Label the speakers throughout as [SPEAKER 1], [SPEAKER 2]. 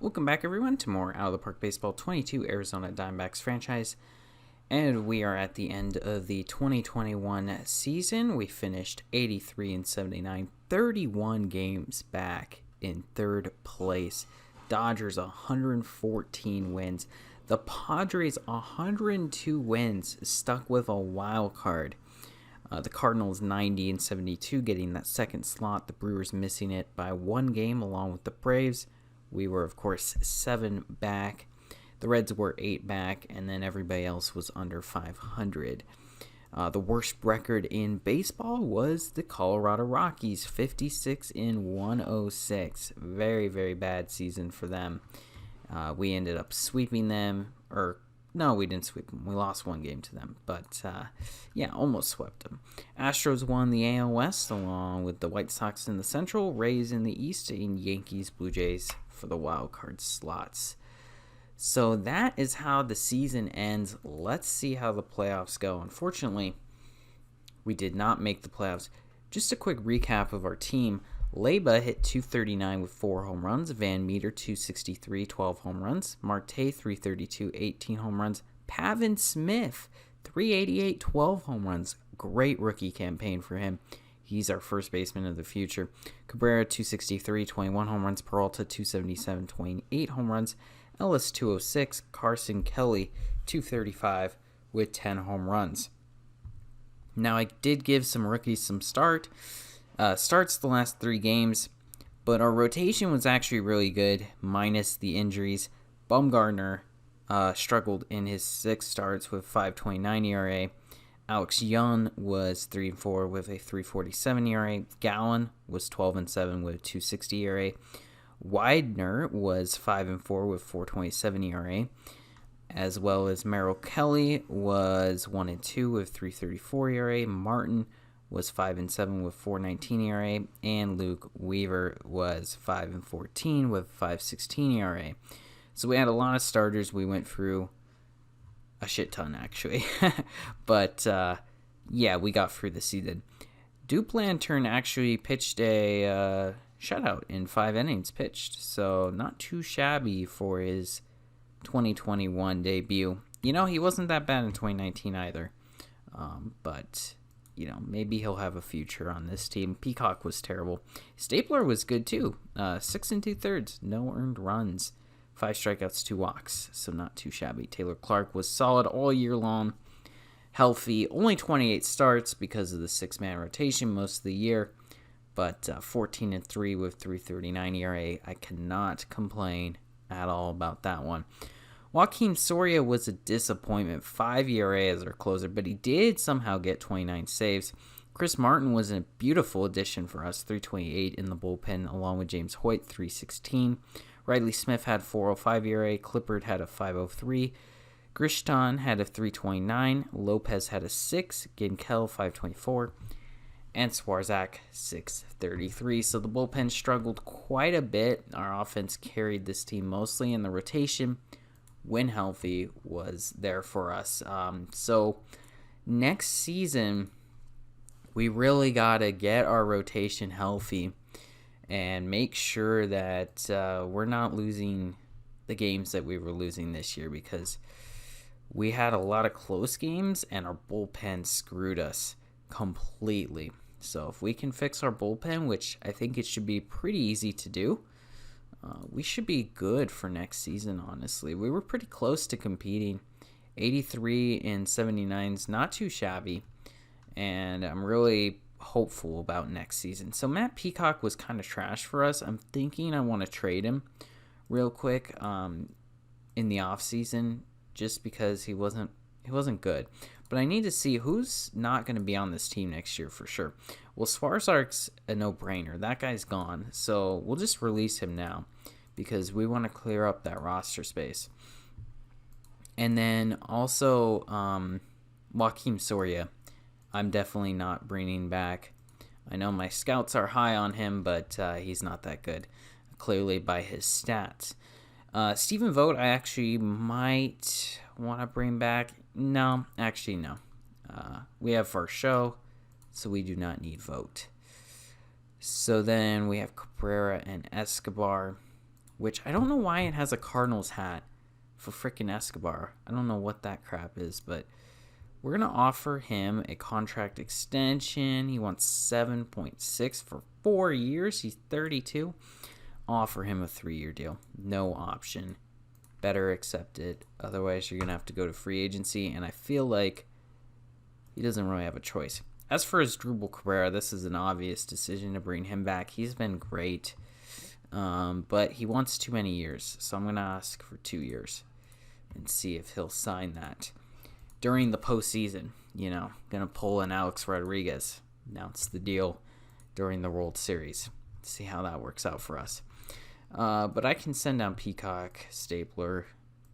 [SPEAKER 1] Welcome back, everyone, to more Out of the Park Baseball 22 Arizona Diamondbacks franchise. And we are at the end of the 2021 season. We finished 83 and 79, 31 games back in third place. Dodgers 114 wins. The Padres 102 wins, stuck with a wild card. The Cardinals 90 and 72, getting that second slot. The Brewers missing it by one game along with the Braves. We were, of course, 7 back. The Reds were 8 back, and then everybody else was under 500. The worst record in baseball was the Colorado Rockies, 56 and 106. Very, very bad season for them. We ended up sweeping them, no, we didn't sweep them. We lost one game to them, but almost swept them. Astros won the AL West along with the White Sox in the Central, Rays in the East, and Yankees, Blue Jays for the wild card slots. So that is how the season ends. Let's see how the playoffs go. Unfortunately, we did not make the playoffs. Just a quick recap of our team. Leyba hit 239 with 4 home runs. Van Meter 263, 12 home runs. Marte 332, 18 home runs. Pavin Smith 388, 12 home runs. Great rookie campaign for him. He's our first baseman of the future. Cabrera 263, 21 home runs. Peralta 277, 28 home runs. Ellis 206. Carson Kelly 235 with 10 home runs. Now I did give some rookies some starts the last 3 games, but our rotation was actually really good, minus the injuries. Bumgarner struggled in his 6 starts with 5.29 ERA. Alex Young was 3-4 with a 3.47 ERA. Gallen was 12-7 with a 2.60 ERA. Widener was 5-4 with 4.27 ERA, as well as Merrill Kelly was 1-2 with 3.34 ERA. Martin was 5-7 with 4.19 ERA, and Luke Weaver was 5-14 with 5.16 ERA. So we had a lot of starters. We went through a shit ton, actually. But, we got through the season. Duplanturn actually pitched a shutout in 5 innings pitched, so not too shabby for his 2021 debut. He wasn't that bad in 2019 either, but maybe he'll have a future on this team. Peacock was terrible. Stapler was good too. 6 2/3, no earned runs, 5 strikeouts, 2 walks, so not too shabby. Taylor Clark was solid all year long, healthy, only 28 starts because of the 6-man rotation most of the year, but 14-3 with 3.39 ERA. I cannot complain at all about that one. Joakim Soria was a disappointment, 5 ERA as our closer, but he did somehow get 29 saves. Chris Martin was a beautiful addition for us, 3.28 in the bullpen, along with James Hoyt, 3.16. Riley Smith had 4.05 ERA. Clippard had a 5.03. Grishtan had a 3.29. Lopez had a 6. Ginkel, 5.24. And Swarzak, 6.33. So the bullpen struggled quite a bit. Our offense carried this team mostly, and the rotation, when healthy, was there for us. So next season, we really got to get our rotation healthy and make sure that we're not losing the games that we were losing this year, because we had a lot of close games and our bullpen screwed us completely. So if we can fix our bullpen, which I think it should be pretty easy to do, we should be good for next season, honestly. We were pretty close to competing. 83 and 79 is not too shabby, and I'm really hopeful about next season. So Matt Peacock was kind of trash for us. I'm thinking I want to trade him real quick in the offseason, just because he wasn't good. But I need to see who's not going to be on this team next year for sure. Well, Swarzak's a no-brainer. That guy's gone. So we'll just release him now because we want to clear up that roster space. And then also Joakim Soria, I'm definitely not bringing back. I know my scouts are high on him, but he's not that good, clearly by his stats. Stephen Vogt, I actually might want to bring back. No, actually, no. We have first show, so we do not need Vogt. So then we have Cabrera and Escobar. which I don't know why it has a Cardinals hat for freaking Escobar. I don't know what that crap is, but we're going to offer him a contract extension. He wants 7.6 for 4 years. He's 32. Offer him a 3-year deal. No option. Better accept it. Otherwise, you're going to have to go to free agency, and I feel like he doesn't really have a choice. As for Asdrubal Cabrera, this is an obvious decision to bring him back. He's been great, but he wants too many years, so I'm going to ask for 2 years and see if he'll sign that. During the postseason, going to pull an Alex Rodriguez, announce the deal during the World Series. See how that works out for us. But I can send down Peacock, Stapler,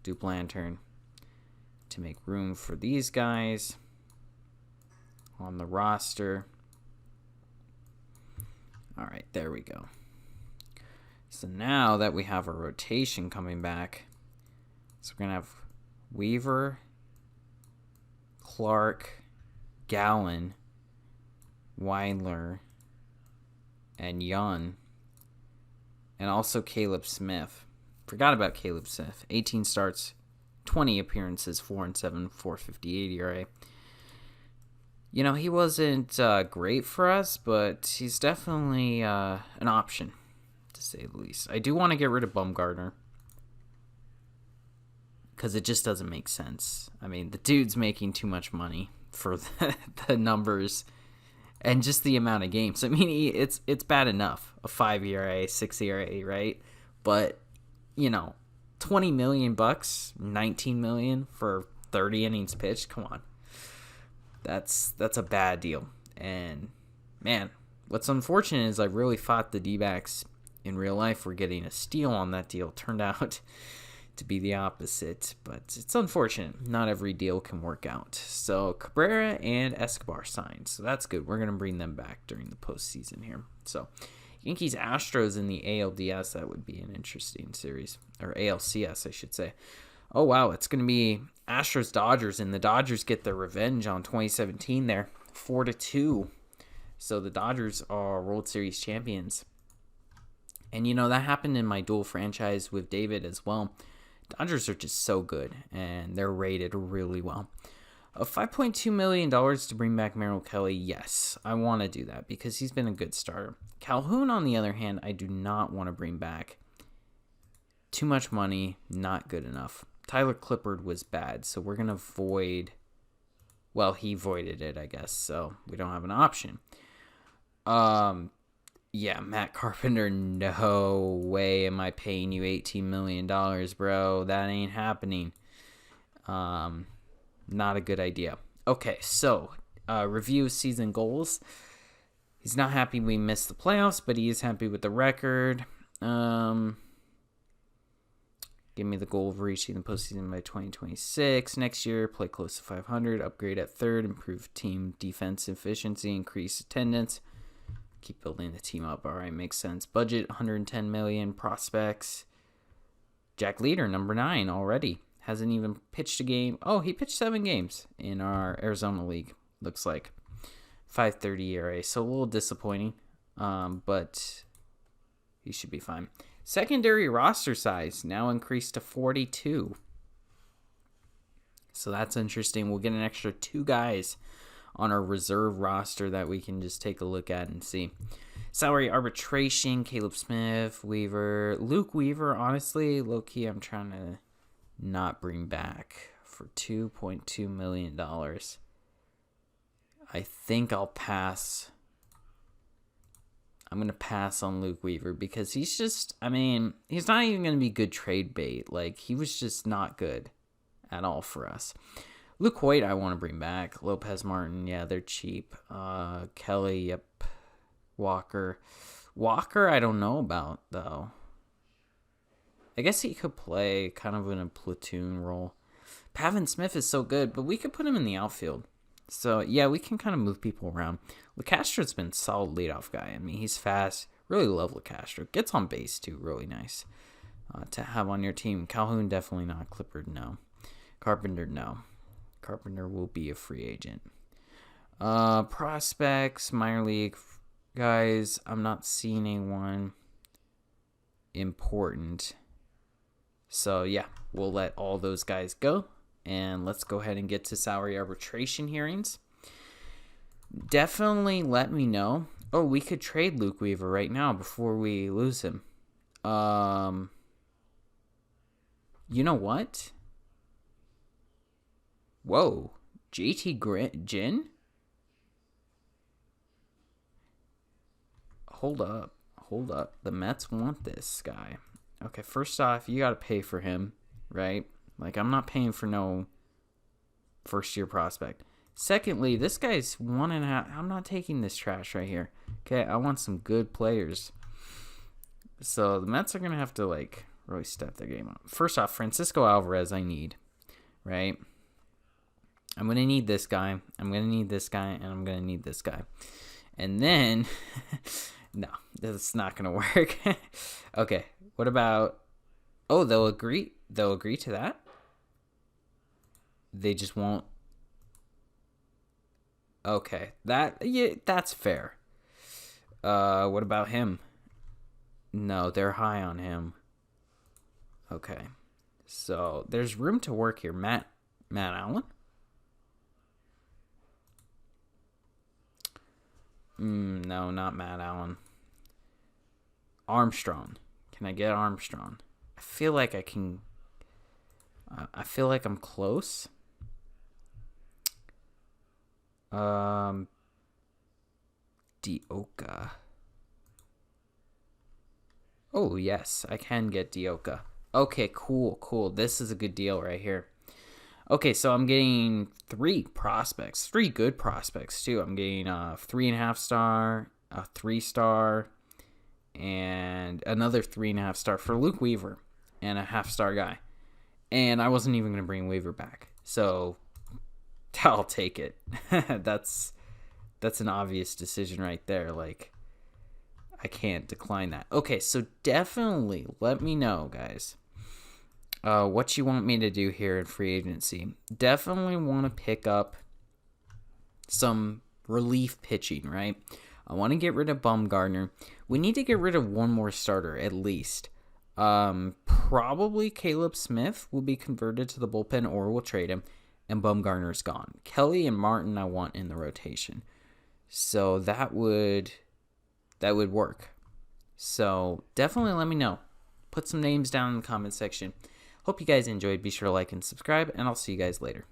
[SPEAKER 1] Dupe Lantern to make room for these guys on the roster. All right, there we go. So now that we have our rotation coming back, so we're going to have Weaver, Clark, Gallen, Weidler, and Young, and also Caleb Smith. Forgot about Caleb Smith. 18 starts, 20 appearances, 4-7, 4.58 ERA. He wasn't great for us, but he's definitely an option, to say the least. I do want to get rid of Bumgarner, because it just doesn't make sense. I mean, the dude's making too much money for the numbers and just the amount of games. I mean, it's bad enough, a 5 ERA, 6 ERA, right? But, $20 million, $19 million for 30 innings pitched, come on. That's a bad deal. And, man, what's unfortunate is I really thought the D-backs in real life were getting a steal on that deal. Turned out to be the opposite, but it's unfortunate. Not every deal can work out. So Cabrera and Escobar signed, so that's good. We're going to bring them back during the postseason here. So Yankees Astros in the ALDS, that would be an interesting series, or ALCS I should say. Oh wow, it's going to be Astros Dodgers, and the Dodgers get their revenge on 2017 there, 4-2. So the Dodgers are World Series champions. And that happened in my dual franchise with David as well. Dodgers are just so good, and they're rated really well. $5.2 million to bring back Merrill Kelly, yes, I want to do that because he's been a good starter. Calhoun, on the other hand, I do not want to bring back. Too much money, not good enough. Tyler Clippard was bad, so we're going to void. Well, he voided it, I guess, so we don't have an option. Yeah, Matt Carpenter, no way am I paying you $18 million, bro. That ain't happening. Not a good idea. Okay, so review season goals. He's not happy we missed the playoffs, but he is happy with the record. Give me the goal of reaching the postseason by 2026. Next year, play close to 500, upgrade at third, improve team defense efficiency, increase attendance. Keep building the team up. All right, makes sense. Budget, $110 million. Prospects. Jack Leader, number 9 already. Hasn't even pitched a game. Oh, he pitched 7 games in our Arizona League, looks like. 5.30 ERA, so a little disappointing, but he should be fine. Secondary roster size now increased to 42. So that's interesting. We'll get an extra 2 guys on our reserve roster that we can just take a look at and see. Salary arbitration, Caleb Smith, Weaver. Luke Weaver, honestly, low-key, I'm trying to not bring back for $2.2 million. I think I'll pass. I'm going to pass on Luke Weaver because he's just, he's not even going to be good trade bait. Like, he was just not good at all for us. Luke Hoyt, I want to bring back. Lopez Martin, yeah, they're cheap. Kelly, yep. Walker, I don't know about, though. I guess he could play kind of in a platoon role. Pavin Smith is so good, but we could put him in the outfield. So, yeah, we can kind of move people around. LeCastro's been a solid leadoff guy. He's fast. Really love LeCastro. Gets on base, too. Really nice to have on your team. Calhoun, definitely not. Clippard, no. Carpenter, no. Carpenter will be a free agent. Prospects, minor league guys. I'm not seeing anyone important. So yeah, we'll let all those guys go. And let's go ahead and get to salary arbitration hearings. Definitely let me know. Oh, we could trade Luke Weaver right now before we lose him. You know what? Whoa. JT Ginn? Hold up. The Mets want this guy. Okay, first off, you got to pay for him, right? Like, I'm not paying for no first-year prospect. Secondly, this guy's 1.5. I'm not taking this trash right here. Okay, I want some good players. So the Mets are going to have to, like, really step their game up. First off, Francisco Alvarez I need, right? I'm going to need this guy. I'm going to need this guy. And I'm going to need this guy. And then, no, that's not going to work. Okay, what about, oh, they'll agree to that? They just won't. Okay, that's fair. What about him? No, they're high on him. Okay, so there's room to work here. Matt Allen? No, not Matt Allen. Armstrong. Can I get Armstrong? I feel like I can. I feel like I'm close. Dioka. Oh, yes, I can get Dioka. Okay, cool. This is a good deal right here. Okay, so I'm getting 3 good prospects, too. I'm getting a 3.5 star, a 3-star, and another 3.5 star for Luke Weaver, and a half-star guy. And I wasn't even going to bring Weaver back, so I'll take it. That's an obvious decision right there. Like, I can't decline that. Okay, so definitely let me know, guys, what you want me to do here in free agency. Definitely want to pick up some relief pitching, right? I want to get rid of Bumgarner. We need to get rid of one more starter at least. Probably Caleb Smith will be converted to the bullpen, or we'll trade him, and Bumgarner's gone. Kelly and Martin I want in the rotation. So that would work. So definitely let me know. Put some names down in the comment section. Hope you guys enjoyed. Be sure to like and subscribe, and I'll see you guys later.